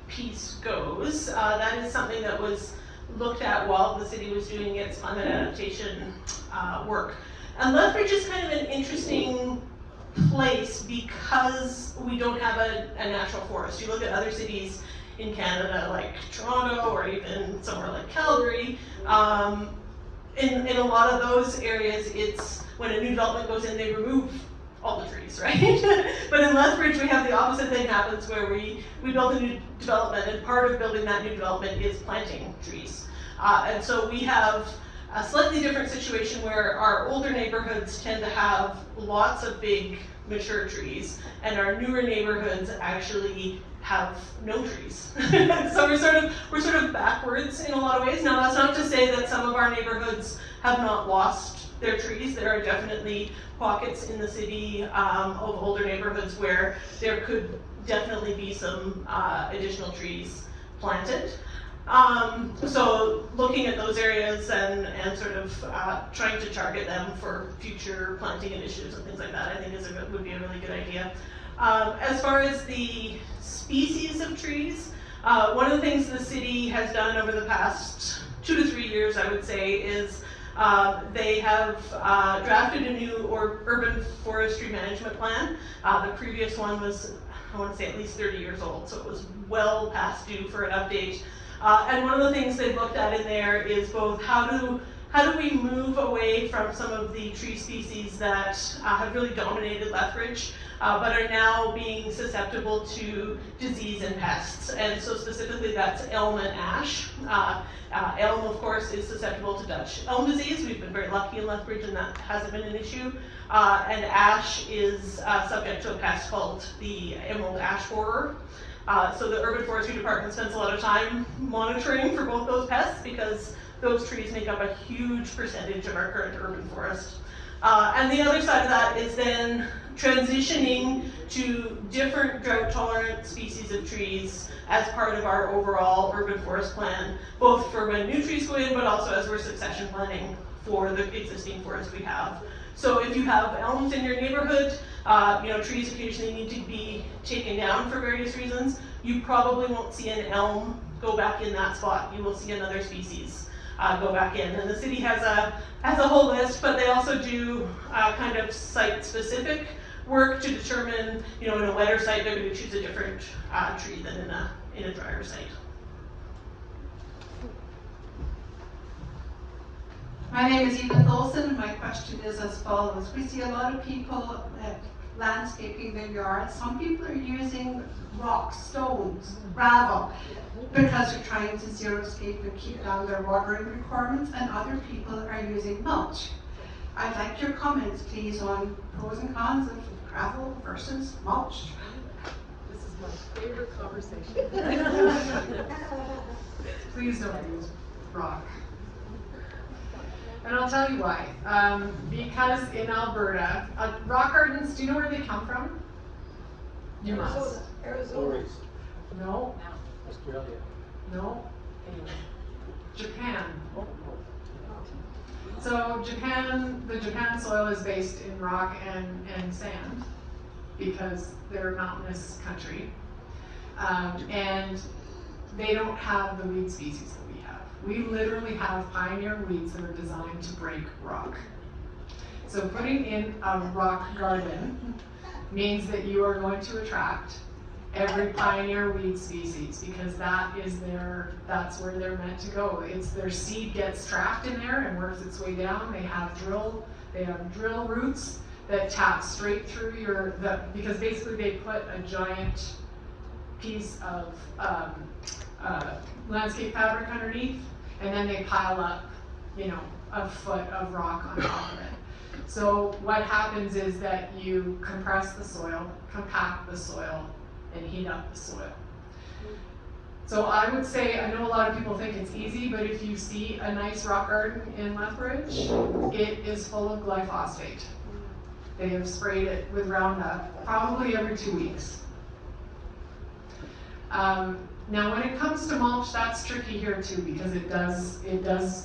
piece goes, that is something that was looked at while the city was doing its climate adaptation work. And Lethbridge is kind of an interesting place because we don't have a natural forest. You look at other cities in Canada like Toronto or even somewhere like Calgary, in a lot of those areas, it's when a new development goes in, they remove all the trees, right? But in Lethbridge, we have the opposite thing happens where we build a new development, and part of building that new development is planting trees. And so we have a slightly different situation where our older neighborhoods tend to have lots of big mature trees, and our newer neighborhoods actually have no trees. So we're sort of backwards in a lot of ways. Now that's not to say that some of our neighborhoods have not lost their trees. There are definitely pockets in the city of older neighborhoods where there could definitely be some additional trees planted. So looking at those areas and sort of trying to target them for future planting initiatives and things like that, I think would be a really good idea. As far as the species of trees, one of the things the city has done over the past 2 to 3 years, I would say, is they have drafted a new urban forestry management plan. The previous one was, I want to say, at least 30 years old, so it was well past due for an update. And one of the things they've looked at in there is both how do we move away from some of the tree species that have really dominated Lethbridge, but are now being susceptible to disease and pests. And so specifically that's elm and ash. Elm, of course, is susceptible to Dutch elm disease. We've been very lucky in Lethbridge and that hasn't been an issue. And ash is subject to a pest called the emerald ash borer. So the urban forestry department spends a lot of time monitoring for both those pests because those trees make up a huge percentage of our current urban forest. And the other side of that is then transitioning to different drought-tolerant species of trees as part of our overall urban forest plan, both for when new trees go in, but also as we're succession planning for the existing forest we have. So if you have elms in your neighborhood, trees occasionally need to be taken down for various reasons. You probably won't see an elm go back in that spot. You will see another species go back in. And the city has a whole list, but they also do kind of site-specific work to determine, in a wetter site, they're going to choose a different tree than in a drier site. My name is Edith Olson, and my question is as follows. We see a lot of people landscaping their yards. Some people are using rocks, stones, gravel, because they're trying to xeriscape and keep down their watering requirements, and other people are using mulch. I'd like your comments, please, on pros and cons of gravel versus mulch. This is my favorite conversation. Please don't use rock. And I'll tell you why. Because in Alberta, rock gardens, do you know where they come from? You must. Arizona. No. Australia. No. Japan. So the Japan soil is based in rock and sand because they're a mountainous country. And they don't have the weed species that we have. We literally have pioneer weeds that are designed to break rock. So putting in a rock garden means that you are going to attract every pioneer weed species because that's where they're meant to go. Their seed gets trapped in there and works its way down. They have drill roots that tap straight through because basically they put a giant piece of landscape fabric underneath, and then they pile up, a foot of rock on top of it. So what happens is that you compress the soil, compact the soil, and heat up the soil. So I would say, I know a lot of people think it's easy, but if you see a nice rock garden in Lethbridge, it is full of glyphosate. They have sprayed it with Roundup probably every 2 weeks. Now when it comes to mulch, that's tricky here too, because it does,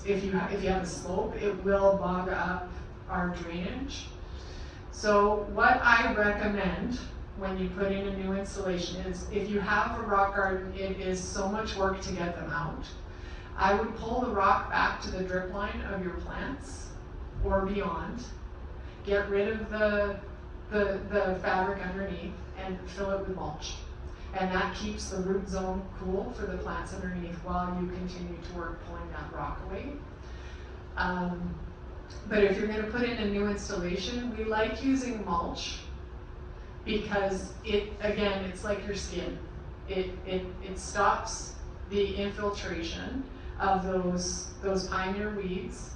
if you have a slope, it will bog up our drainage. So what I recommend when you put in a new installation is, if you have a rock garden, it is so much work to get them out. I would pull the rock back to the drip line of your plants or beyond get rid of the fabric underneath and fill it with mulch. And that keeps the root zone cool for the plants underneath while you continue to work pulling that rock away. But if you're going to put in a new installation, we like using mulch because again, it's like your skin. It stops the infiltration of those pioneer weeds,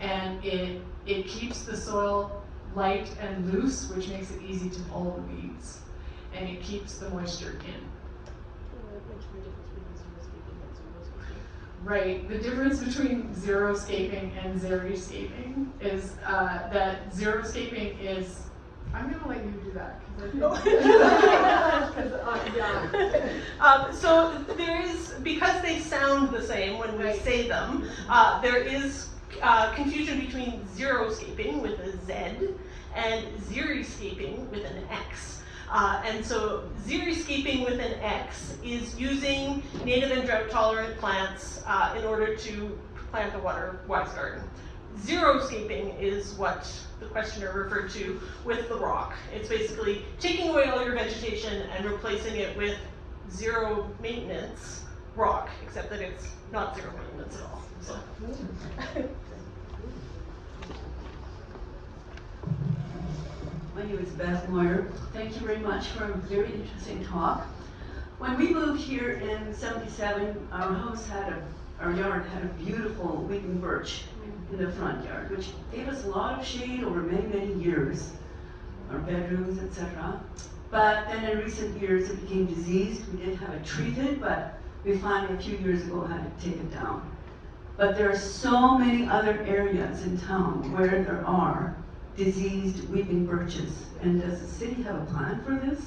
and it keeps the soil light and loose, which makes it easy to pull the weeds, and it keeps the moisture in. Right, the difference between xeriscaping and xeriscaping is that xeriscaping is, I'm going to let you do that. So there is, because they sound the same when we say them, there is confusion between xeriscaping with a Z and xeriscaping with an X. And so xeriscaping with an X is using native and drought-tolerant plants in order to plant a water-wise garden. Xeriscaping is what the questioner referred to with the rock. It's basically taking away all your vegetation and replacing it with zero maintenance rock, except that it's not zero maintenance at all. So. My name is Beth Moyer. Thank you very much for a very interesting talk. When we moved here in '77, our yard had a beautiful weeping birch in the front yard, which gave us a lot of shade over many, many years, our bedrooms, etc. But then in recent years it became diseased. We did have it treated, but we finally a few years ago had to take it down. But there are so many other areas in town where there are diseased weeping birches. And does the city have a plan for this?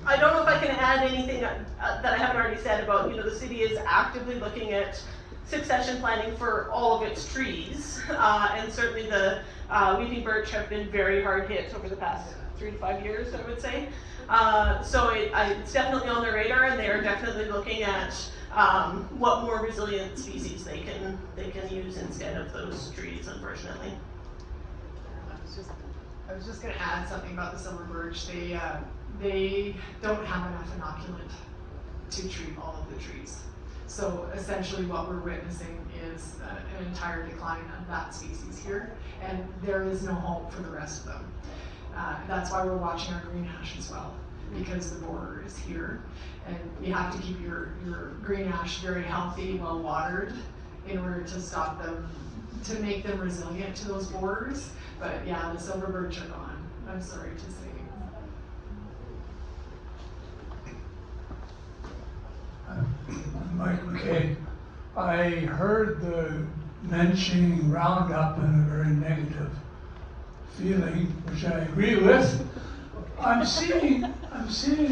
I don't know if I can add anything that I haven't already said about, the city is actively looking at succession planning for all of its trees. And certainly the weeping birch have been very hard hit over the past 3 to 5 years, I would say. So it's definitely on their radar, and they are definitely looking at what more resilient species they can use instead of those trees, unfortunately. I was just going to add something about the silver birch. They don't have enough inoculant to treat all of the trees. So essentially what we're witnessing is an entire decline of that species here, and there is no hope for the rest of them. That's why we're watching our green ash as well, because the borer is here, and you have to keep your green ash very healthy, well watered, in order to stop them, to make them resilient to those borers. But yeah, the silver birch are gone, I'm sorry to say. Mike McKay. I heard the mentioning Roundup in a very negative feeling, which I agree with. I'm seeing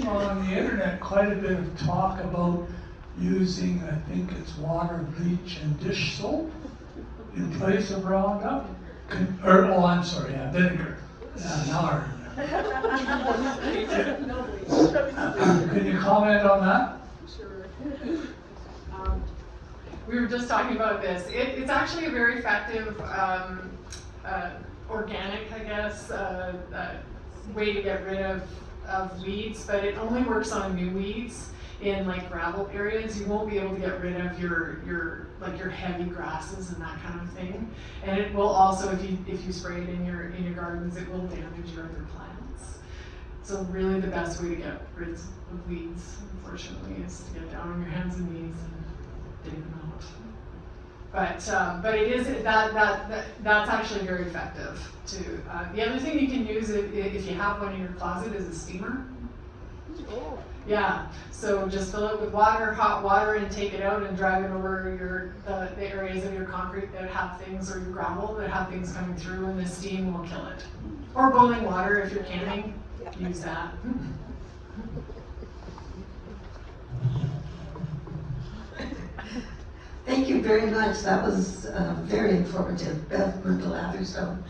on the internet quite a bit of talk about using, I think it's water, bleach, and dish soap in place of Roundup. Vinegar. Now can you comment on that? We were just talking about this. It's actually a very effective organic, I guess, way to get rid of weeds, but it only works on new weeds in like gravel areas. You won't be able to get rid of your heavy grasses and that kind of thing. And it will also, if you spray it in your gardens, it will damage your other plants. So really the best way to get rid of weeds, unfortunately, is to get down on your hands and knees and dig them out. But it is that's actually very effective too. The other thing you can use if you have one in your closet is a steamer. Oh. Yeah. So just fill it with water, hot water, and take it out and drag it over the areas of your concrete that have things, or your gravel that have things coming through, and the steam will kill it. Or boiling water if you're camping, use that. Thank you very much. That was very informative. Beth Myrtle-Atherstone.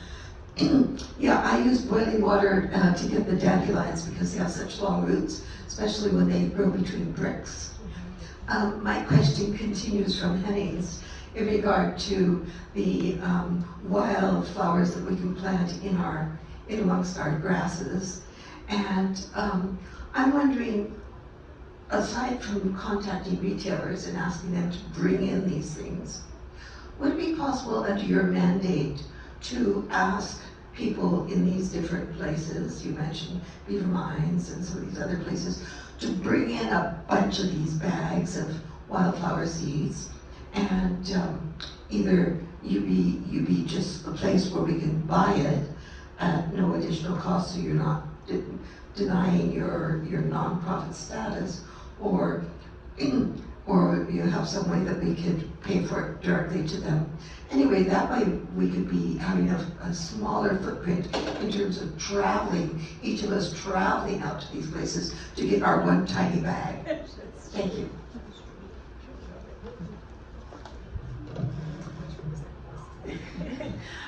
Yeah, I use boiling water to get the dandelions because they have such long roots, especially when they grow between bricks. My question continues from Henning's in regard to the wildflowers that we can plant in amongst our grasses. And I'm wondering, aside from contacting retailers and asking them to bring in these things, would it be possible under your mandate to ask people in these different places, you mentioned Beaver Mines and some of these other places, to bring in a bunch of these bags of wildflower seeds, and either you be just a place where we can buy it at no additional cost, so you're not denying your nonprofit status, or you have some way that we could pay for it directly to them. Anyway, that way we could be having a smaller footprint in terms of traveling, each of us traveling out to these places to get our one tiny bag. Thank you.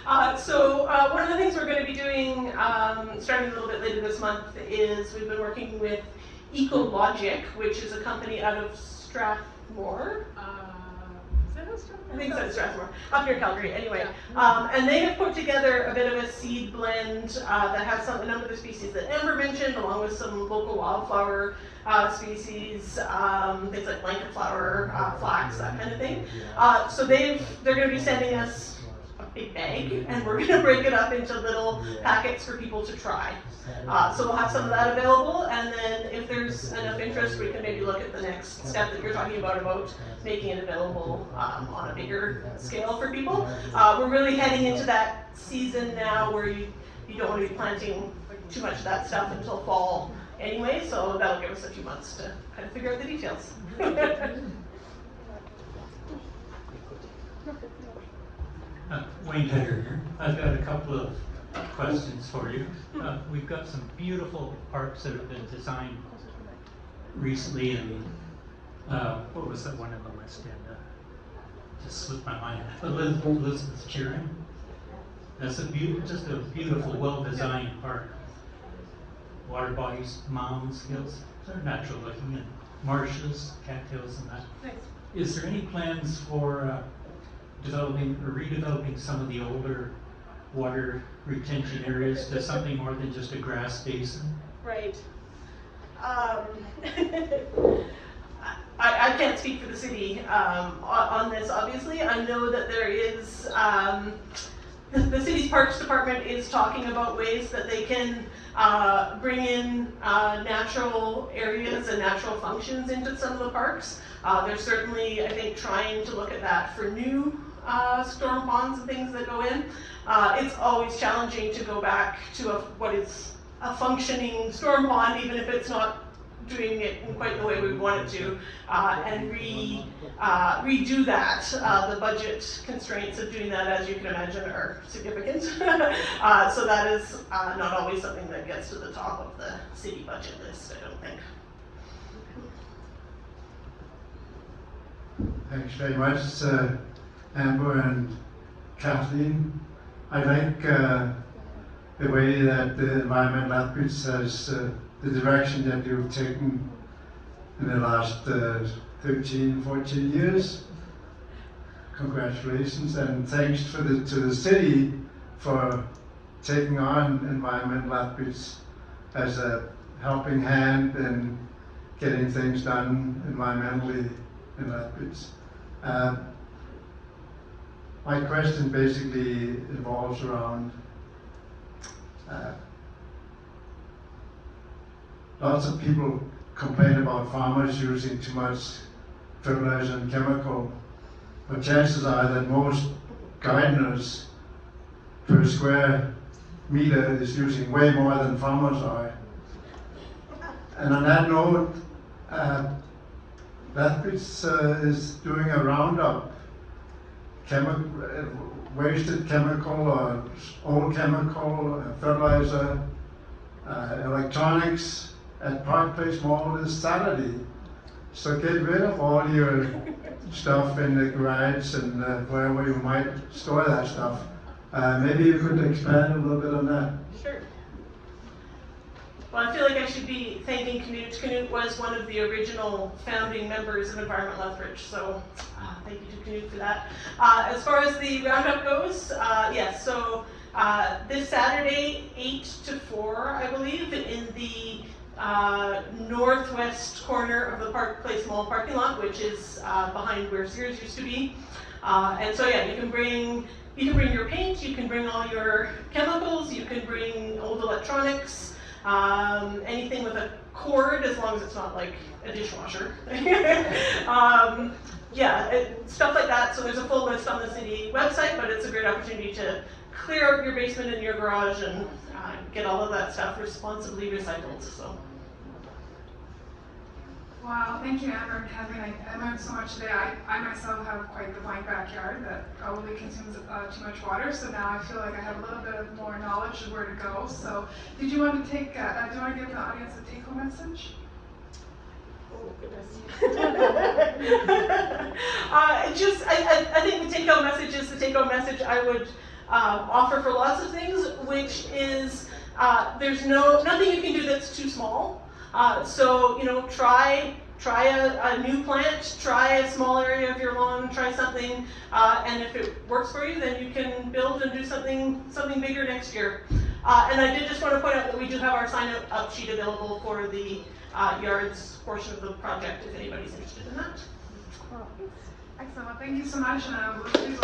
One of the things we're going to be doing, starting a little bit later this month, is we've been working with Ecologic, which is a company out of Strathmore. I think it's Strathmore, up near Calgary, anyway. And they have put together a bit of a seed blend that has a number of the species that Amber mentioned, along with some local wildflower species, things like blanket flower, flax, that kind of thing. So they're going to be sending us a big bag, and we're going to break it up into little packets for people to try. So we'll have some of that available, and then if there's enough interest, we can maybe look at the next step that you're talking about making it available on a bigger scale for people. We're really heading into that season now where you don't want to be planting too much of that stuff until fall anyway, so that'll give us a few months to kind of figure out the details. Wayne Tiger here. I've got a couple of questions for you. We've got some beautiful parks that have been designed recently, and what was that one in the West End? Just slipped my mind. Elizabeth Cheering. That's just a beautiful, well-designed park. Water bodies, mounds, hills, they're natural looking, and marshes, cattails, and that. Nice. Is there any plans for developing or redeveloping some of the older water retention areas to something more than just a grass basin? Right. I can't speak for the city on this, obviously. I know that there is, the city's parks department is talking about ways that they can bring in natural areas and natural functions into some of the parks. They're certainly, I think, trying to look at that for new storm ponds and things that go in. It's always challenging to go back to what is a functioning storm pond, even if it's not doing it in quite the way we want it to, and redo that. The budget constraints of doing that, as you can imagine, are significant. So that is not always something that gets to the top of the city budget list, I don't think. Thanks very much, Amber and Kathleen. I like the way that the Environment Lethbridge has the direction that you've taken in the last 13, 14 years. Congratulations, and thanks to the city for taking on Environment Lethbridge as a helping hand in getting things done environmentally in Lethbridge. My question basically involves around lots of people complain about farmers using too much fertilizer and chemical, but chances are that most gardeners per square meter is using way more than farmers are. And on that note, Lethbridge is doing a roundup, wasted chemical or old chemical, fertilizer, electronics at Park Place Mall this Saturday. So get rid of all your stuff in the garage and wherever you might store that stuff. Maybe you could expand a little bit on that. Sure. Well, I feel like I should be thanking Canute. Canute was one of the original founding members of Environment Lethbridge, so thank you to Canute for that. As far as the roundup goes, yes, so this Saturday, 8 to 4, I believe, in the northwest corner of the Park Place Mall parking lot, which is behind where Sears used to be. And so yeah, you can bring your paint, you can bring all your chemicals, you can bring old electronics, anything with a cord, as long as it's not like a dishwasher. Stuff like that. So there's a full list on the city website, but it's a great opportunity to clear out your basement and your garage and get all of that stuff responsibly recycled. So. Wow, thank you, Amber and Kathleen. I learned so much today. I myself have quite the blank backyard that probably consumes too much water, so now I feel like I have a little bit of more knowledge of where to go. So, did you want to take? do you want to give the audience a take-home message? Oh goodness. I think the take-home message is the take-home message I would offer for lots of things, which is there's nothing you can do that's too small. So, try a new plant, try a small area of your lawn, try something, and if it works for you, then you can build and do something bigger next year. And I did just want to point out that we do have our sign-up sheet available for the yards portion of the project, if anybody's interested in that. Excellent. Well, thank you so much, and please